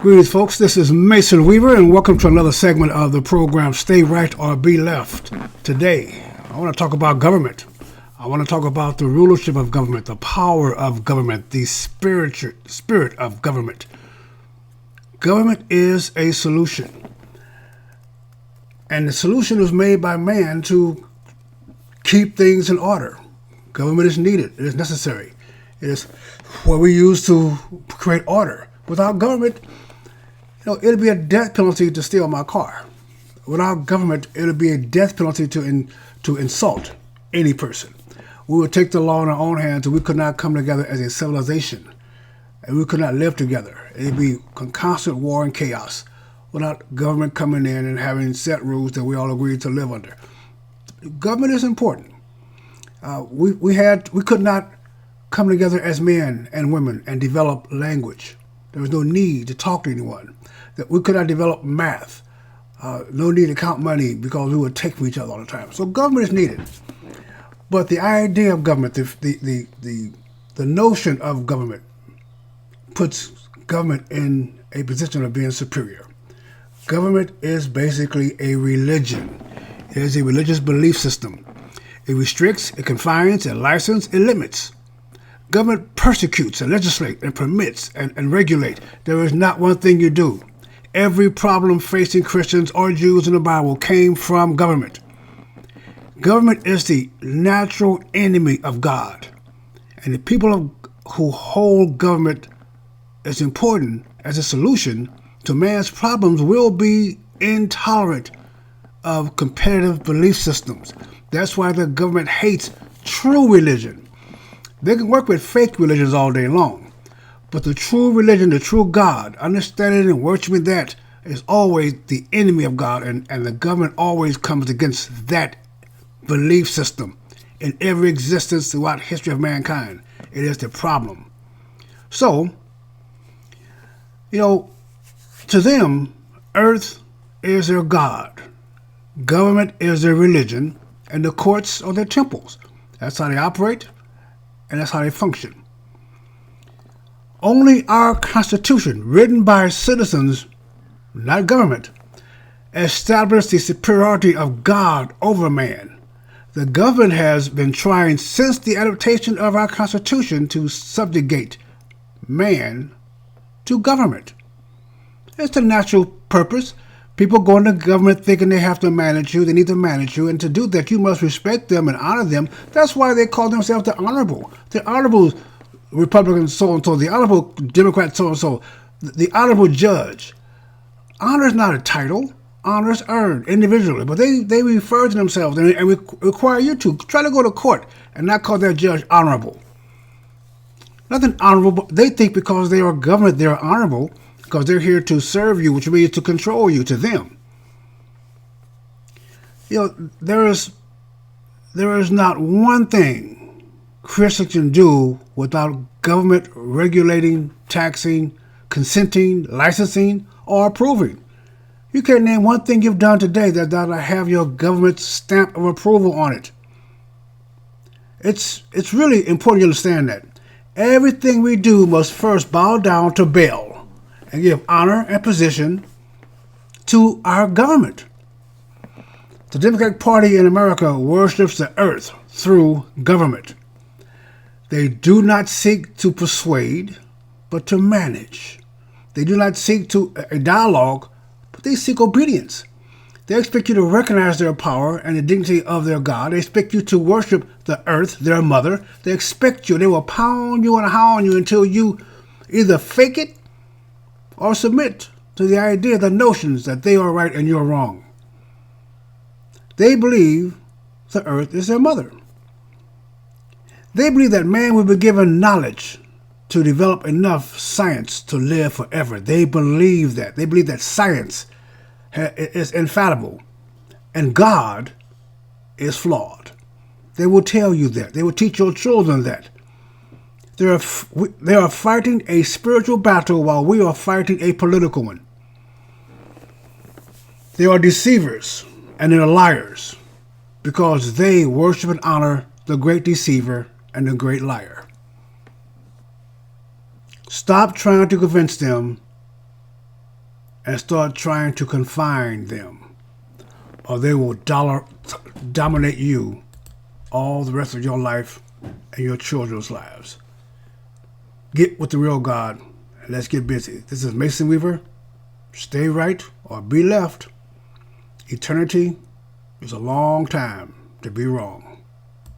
Greetings, folks. This is Mason Weaver, and welcome to another segment of the program, Stay Right or Be Left. Today, I want to talk about government. I want to talk about the rulership of government, the power of government, the spirit of government. Government is a solution. And the solution is made by man to keep things in order. Government is needed. It is necessary. It is what we use to create order. Without government, it'll be a death penalty to steal my car. Without government, it'll be a death penalty to insult any person. We would take the law in our own hands, and we could not come together as a civilization, and we could not live together. It'd be constant war and chaos without government coming in and having set rules that we all agree to live under. Government is important. We could not come together as men and women and develop language. There was no need to talk to anyone. That we could not develop math. No need to count money because we would take from each other all the time. So government is needed. But the idea of government, the notion of government, puts government in a position of being superior. Government is basically a religion. It is a religious belief system. It restricts, it confines, it licenses, it limits. Government persecutes and legislate and permits and regulate. There is not one thing you do. Every problem facing Christians or Jews in the Bible came from government. Government is the natural enemy of God. And the people who hold government as important as a solution to man's problems will be intolerant of competitive belief systems. That's why the government hates true religion. They can work with fake religions all day long, but the true religion, the true God, understanding and worshiping that is always the enemy of God, and the government always comes against that belief system in every existence throughout history of mankind. It is the problem. So, to them, earth is their God, government is their religion, and the courts are their temples. That's how they operate. And that's how they function. Only our Constitution, written by citizens, not government, established the superiority of God over man. The government has been trying since the adaptation of our Constitution to subjugate man to government. It's the natural purpose. People go into government thinking they have to manage you, they need to manage you, and to do that you must respect them and honor them. That's why they call themselves the honorable. The honorable Republican so-and-so, the honorable Democrat so-and-so, the honorable judge. Honor is not a title. Honor is earned individually, but they refer to themselves and require you to try to go to court and not call their judge honorable. Nothing honorable. They think because they are government, they're honorable, because they're here to serve you, which means to control you, to them. There is not one thing Christians can do without government regulating, taxing, consenting, licensing, or approving. You can't name one thing you've done today that does not have your government's stamp of approval on it. It's really important you understand that. Everything we do must first bow down to Baal and give honor and position to our government. The Democratic Party in America worships the earth through government. They do not seek to persuade, but to manage. They do not seek to a dialogue, but they seek obedience. They expect you to recognize their power and the dignity of their God. They expect you to worship the earth, their mother. They expect you. They will pound you and hound you until you either fake it or submit to the idea, the notions that they are right and you're wrong. They believe the earth is their mother. They believe that man will be given knowledge to develop enough science to live forever. They believe that. They believe that science is infallible and God is flawed. They will tell you that. They will teach your children that. They are fighting a spiritual battle while we are fighting a political one. They are deceivers and they are liars because they worship and honor the great deceiver and the great liar. Stop trying to convince them and start trying to confine them, or they will dominate you all the rest of your life and your children's lives. Get with the real God and let's get busy. This is Mason Weaver. Stay right or be left. Eternity is a long time to be wrong.